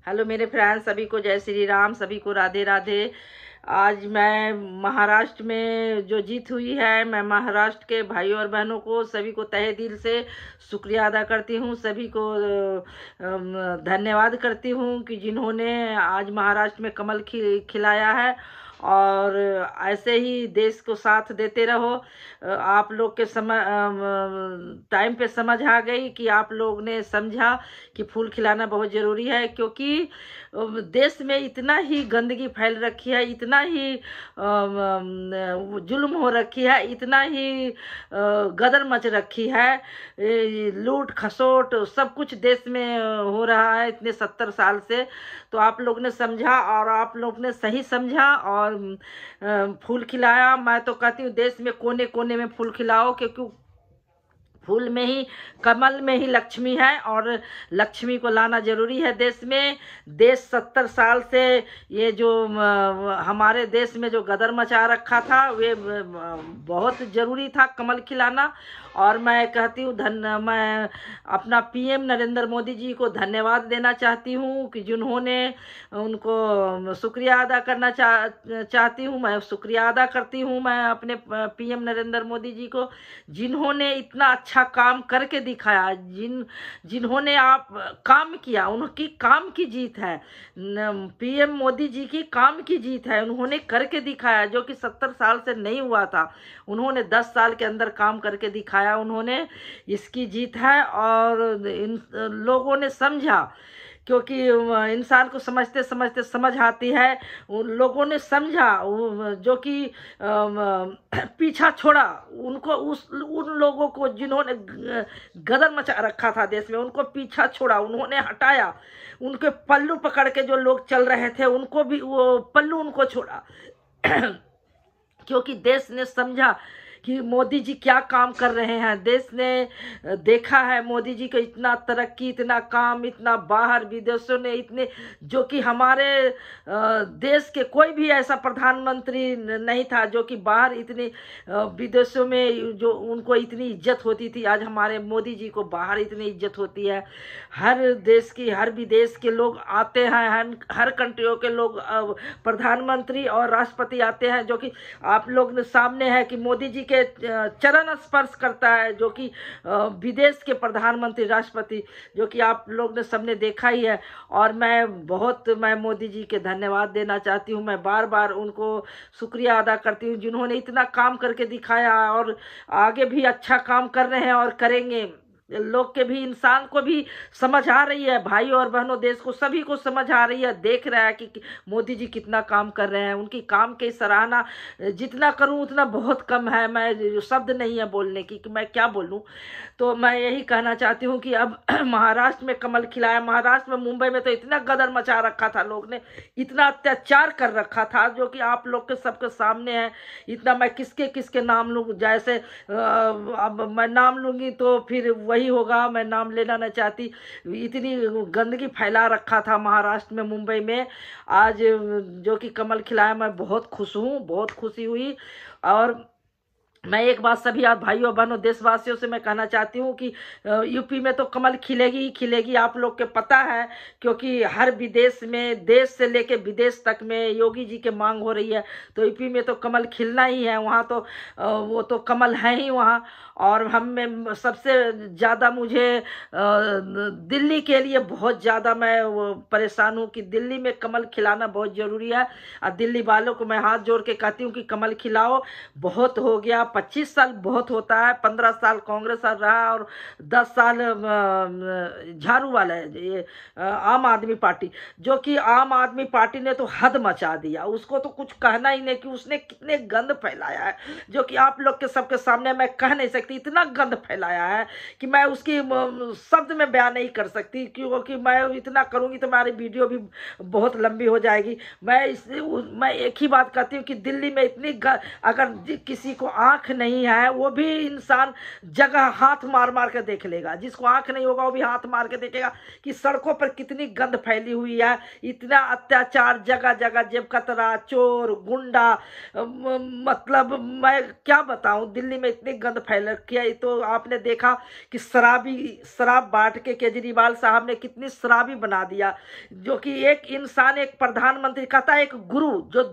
Hello मेरे friends, सभी को जय श्री राम, सभी को राधे राधे। आज मैं महाराष्ट्र में जो जीत हुई है, मैं महाराष्ट्र के भाइयों और बहनों को सभी को तहे दिल से शुक्रिया अदा करती हूँ। सभी को धन्यवाद करती हूँ कि जिन्होंने आज महाराष्ट्र में कमल खिलाया है, और ऐसे ही देश को साथ देते रहो। आप लोग के टाइम पे समझ आ गई कि आप लोग ने समझा कि फूल खिलाना बहुत ज़रूरी है, क्योंकि देश में इतना ही गंदगी फैल रखी है, इतना ही जुल्म हो रखी है, इतना ही गदर मच रखी है, लूट खसोट सब कुछ देश में हो रहा है इतने 70 साल से। तो आप लोग ने समझा और आप लोग ने सही समझा और फूल खिलाया। मैं तो कहती हूँ देश में कोने कोने में फूल खिलाओ, क्योंकि फूल में ही, कमल में ही लक्ष्मी है, और लक्ष्मी को लाना जरूरी है देश में। देश 70 साल से ये जो हमारे देश में जो गदर मचा रखा था, वे बहुत ज़रूरी था कमल खिलाना। और मैं कहती हूँ मैं अपना पीएम नरेंद्र मोदी जी को धन्यवाद देना चाहती हूँ कि जिन्होंने, उनको शुक्रिया अदा करना चाहती हूँ। मैं शुक्रिया अदा करती हूँ मैं अपने पीएम नरेंद्र मोदी जी को, जिन्होंने इतना अच्छा काम करके दिखाया। जिन्होंने आप काम किया, उनकी काम की जीत है। पीएम मोदी जी की काम की जीत है, उन्होंने करके दिखाया जो कि 70 साल से नहीं हुआ था। उन्होंने 10 साल के अंदर काम करके दिखाया, उन्होंने, इसकी जीत है। और इन लोगों ने समझा, क्योंकि इंसान को समझते समझते समझ आती है। उन लोगों ने समझा, जो कि पीछा छोड़ा उनको, उन लोगों को जिन्होंने गदर मचा रखा था देश में, उनको पीछा छोड़ा, उन्होंने हटाया। उनके पल्लू पकड़ के जो लोग चल रहे थे, उनको भी वो पल्लू उनको छोड़ा क्योंकि देश ने समझा कि मोदी जी क्या काम कर रहे हैं। देश ने देखा है मोदी जी को इतना तरक्की, इतना काम, इतना बाहर विदेशों ने इतने, जो कि हमारे देश के कोई भी ऐसा प्रधानमंत्री नहीं था जो कि बाहर इतने विदेशों में जो उनको इतनी इज्जत होती थी। आज हमारे मोदी जी को बाहर इतनी इज्जत होती है। हर देश की, हर विदेश के लोग आते हैं, हर कंट्रियों के लोग, प्रधानमंत्री और राष्ट्रपति आते हैं, जो कि आप लोग ने सामने है कि मोदी जी के चरण स्पर्श करता है, जो कि विदेश के प्रधानमंत्री, राष्ट्रपति, जो कि आप लोग ने सबने देखा ही है। और मैं मोदी जी के धन्यवाद देना चाहती हूँ। मैं बार बार उनको शुक्रिया अदा करती हूँ, जिन्होंने इतना काम करके दिखाया और आगे भी अच्छा काम कर रहे हैं और करेंगे। लोग के भी, इंसान को भी समझ आ रही है, भाइयों और बहनों, देश को सभी को समझ आ रही है, देख रहा है कि मोदी जी कितना काम कर रहे हैं। उनकी काम की सराहना जितना करूं उतना बहुत कम है। मैं शब्द नहीं है बोलने की कि मैं क्या बोलूं। तो मैं यही कहना चाहती हूं कि अब महाराष्ट्र में कमल खिलाया। महाराष्ट्र में, मुंबई में तो इतना गदर मचा रखा था, लोग ने इतना अत्याचार कर रखा था, जो कि आप लोग के सबके सामने है। इतना मैं किसके किसके नाम लूँ, जैसे अब मैं नाम लूँगी तो फिर वही होगा, मैं नाम लेना नहीं चाहती। इतनी गंदगी फैला रखा था महाराष्ट्र में, मुंबई में। आज जो कि कमल खिलाया, मैं बहुत खुश हूँ, बहुत खुशी हुई। और मैं एक बात सभी आप भाइयों बहनों देशवासियों से मैं कहना चाहती हूँ कि यूपी में तो कमल खिलेगी ही खिलेगी, आप लोग के पता है, क्योंकि हर विदेश में, देश से लेके विदेश तक में योगी जी के मांग हो रही है। तो यूपी में तो कमल खिलना ही है, वहाँ तो वो तो कमल है ही वहाँ। और हम में सबसे ज़्यादा मुझे दिल्ली के लिए बहुत ज़्यादा मैं परेशान हूँ कि दिल्ली में कमल खिलाना बहुत ज़रूरी है। और दिल्ली वालों को मैं हाथ जोड़ के कहती हूँ कि कमल खिलाओ, बहुत हो गया। 25 साल बहुत होता है, 15 साल कांग्रेस रहा और 10 साल झाड़ू वाला है, ये आम आदमी पार्टी, जो कि आम आदमी पार्टी ने तो हद मचा दिया। उसको तो कुछ कहना ही नहीं कि उसने कितने गंद फैलाया है, जो कि आप लोग के सबके सामने मैं कह नहीं सकती। इतना गंद फैलाया है कि मैं उसकी शब्द में बयान नहीं कर सकती, क्योंकि मैं इतना करूंगी तो हमारी वीडियो भी बहुत लंबी हो जाएगी। मैं एक ही बात कहती हूँ कि दिल्ली में इतनी, अगर किसी को आँख आँख नहीं है वो भी इंसान जगह हाथ मार मार के देख लेगा। जिसको आँख नहीं होगा वो भी हाथ मार के देखेगा कि सड़कों पर कितनी गंद फैली हुई है, इतना अत्याचार, जगह जगह जेब कतरा, चोर, गुंडा, मतलब मैं क्या बताऊं, दिल्ली में इतनी गंद फैल रखी है। तो आपने देखा कि शराब बांट के केजरीवाल साहब ने कितनी शराबी बना दिया, जो कि एक इंसान, एक प्रधानमंत्री कहता है, एक गुरु जो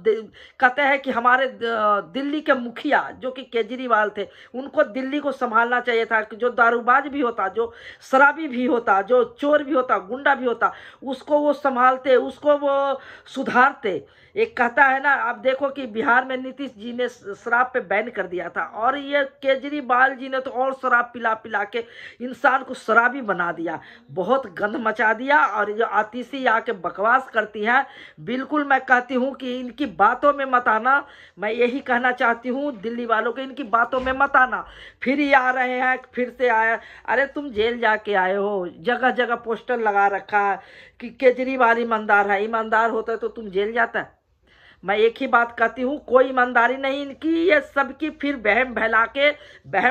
कहते हैं कि हमारे दिल्ली के मुखिया जो कि केजरीवाल थे, उनको दिल्ली को संभालना चाहिए था। कि जो दारूबाज भी होता, जो शराबी भी होता, जो चोर भी होता, गुंडा भी होता, उसको वो संभालते, उसको वो सुधारते। एक कहता है ना, आप देखो कि बिहार में नीतीश जी ने शराब पे बैन कर दिया था, और ये केजरीवाल जी ने तो और शराब पिला पिला के इंसान को शराबी बना दिया, बहुत गंद मचा दिया। और जो आतिशी आके बकवास करती है, बिल्कुल मैं कहती हूँ कि इनकी बातों में मत आना। मैं यही कहना चाहती हूँ दिल्ली वालों को, इनकी बातों में मत आना। फिर ही आ रहे हैं, फिर से आया। अरे तुम जेल जाके आए हो, जगह जगह पोस्टर लगा रखा है कि केजरीवाल ईमानदार है। ईमानदार होता है तो तुम जेल जाता है। मैं एक ही बात कहती हूँ, कोई ईमानदारी नहीं इनकी, ये सबकी फिर बहम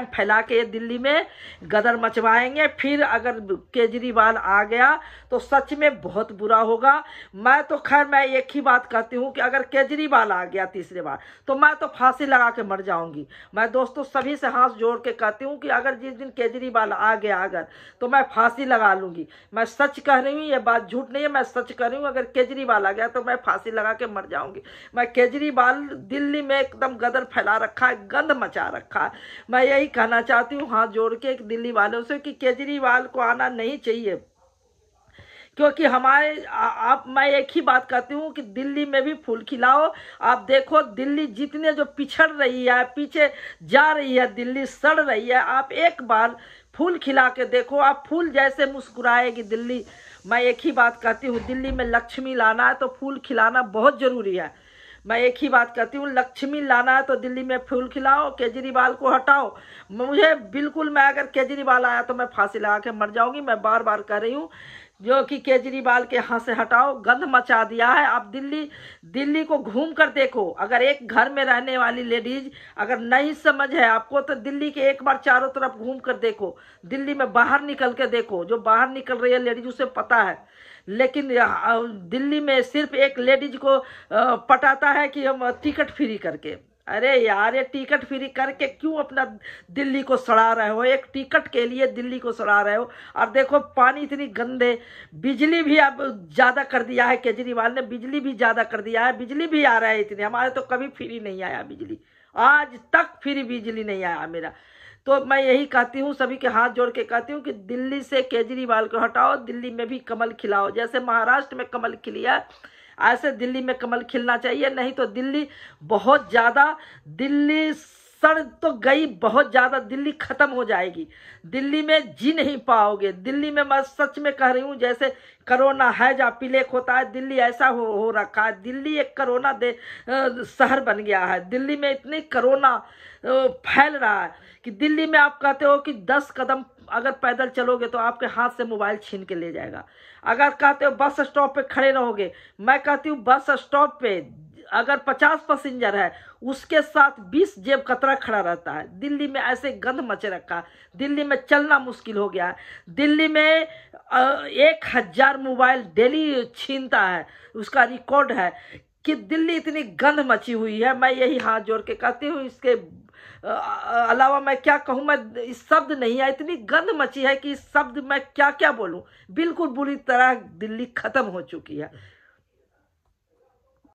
फैला के ये दिल्ली में गदर मचवाएंगे। फिर अगर केजरीवाल आ गया तो सच में बहुत बुरा होगा। मैं तो खैर मैं एक ही बात कहती हूँ कि अगर केजरीवाल आ गया तीसरी बार तो मैं तो फांसी लगा के मर जाऊंगी। मैं दोस्तों सभी से हाथ जोड़ के कहती हूँ कि अगर जिस दिन केजरीवाल आ गया अगर, तो मैं फांसी लगा लूंगी। मैं सच कह रही हूँ, ये बात झूठ नहीं है, मैं सच कह रही हूँ। अगर केजरीवाल आ गया तो मैं फांसी लगा के मर जाऊंगी। मैं केजरीवाल दिल्ली में एकदम गदर फैला रखा है, गंद मचा रखा है। मैं यही कहना चाहती हूँ हाथ जोड़ के दिल्ली वालों से कि केजरीवाल को आना नहीं चाहिए, क्योंकि हमारे आप मैं एक ही बात कहती हूँ कि दिल्ली में भी फूल खिलाओ। आप देखो दिल्ली जितने जो पिछड़ रही है, पीछे जा रही है, दिल्ली सड़ रही है, आप एक बार फूल खिला के देखो, आप फूल जैसे मुस्कुराएगी दिल्ली। मैं एक ही बात कहती हूँ, दिल्ली में लक्ष्मी लाना है तो फूल खिलाना बहुत जरूरी है। मैं एक ही बात कहती हूँ, लक्ष्मी लाना है तो दिल्ली में फूल खिलाओ, केजरीवाल को हटाओ। मुझे बिल्कुल, मैं अगर केजरीवाल आया तो मैं फांसी लगा के मर जाऊंगी। मैं बार बार कह रही हूँ जो कि केजरीवाल के यहाँ से हटाओ, गंद मचा दिया है। आप दिल्ली को घूम कर देखो। अगर एक घर में रहने वाली लेडीज अगर नहीं समझ है आपको तो दिल्ली के एक बार चारों तरफ घूम कर देखो। दिल्ली में बाहर निकल के देखो, जो बाहर निकल रही है लेडीज उसे पता है। लेकिन दिल्ली में सिर्फ एक लेडीज को पटाता है कि हम टिकट फ्री करके। अरे यार, ये टिकट फ्री करके क्यों अपना दिल्ली को सड़ा रहे हो? एक टिकट के लिए दिल्ली को सड़ा रहे हो। और देखो पानी इतनी गंदे, बिजली भी अब ज़्यादा कर दिया है केजरीवाल ने, बिजली भी ज़्यादा कर दिया है। बिजली भी आ रहा है इतनी, हमारे तो कभी फ्री नहीं आया बिजली, आज तक फ्री बिजली नहीं आया मेरा। तो मैं यही कहती हूँ, सभी के हाथ जोड़ के कहती हूँ कि दिल्ली से केजरीवाल को हटाओ, दिल्ली में भी कमल खिलाओ। जैसे महाराष्ट्र में कमल खिली है ऐसे दिल्ली में कमल खिलना चाहिए। नहीं तो दिल्ली बहुत ज़्यादा, दिल्ली सड़ तो गई, बहुत ज़्यादा दिल्ली ख़त्म हो जाएगी। दिल्ली में जी नहीं पाओगे। दिल्ली में मैं सच में कह रही हूँ, जैसे कोरोना है जहाँ पिलेक होता है, दिल्ली ऐसा हो रखा है। दिल्ली एक कोरोना शहर बन गया है। दिल्ली में इतनी कोरोना फैल रहा है कि दिल्ली में आप कहते हो कि 10 कदम अगर पैदल चलोगे तो आपके हाथ से मोबाइल छीन के ले जाएगा। अगर कहते हो बस स्टॉप पे खड़े रहोगे, मैं कहती हूँ बस स्टॉप पे अगर 50 पैसेंजर है उसके साथ 20 जेब कतरा खड़ा रहता है। दिल्ली में ऐसे गंद मचे रखा है, दिल्ली में चलना मुश्किल हो गया है। दिल्ली में 1000 मोबाइल डेली छीनता है, उसका रिकॉर्ड है कि दिल्ली इतनी गंद मची हुई है। मैं यही हाथ जोड़ के कहती हूँ, इसके अलावा मैं क्या कहूँ, मैं इस शब्द नहीं है, इतनी गंद मची है कि इस शब्द मैं क्या क्या बोलूँ। बिल्कुल बुरी तरह दिल्ली खत्म हो चुकी है।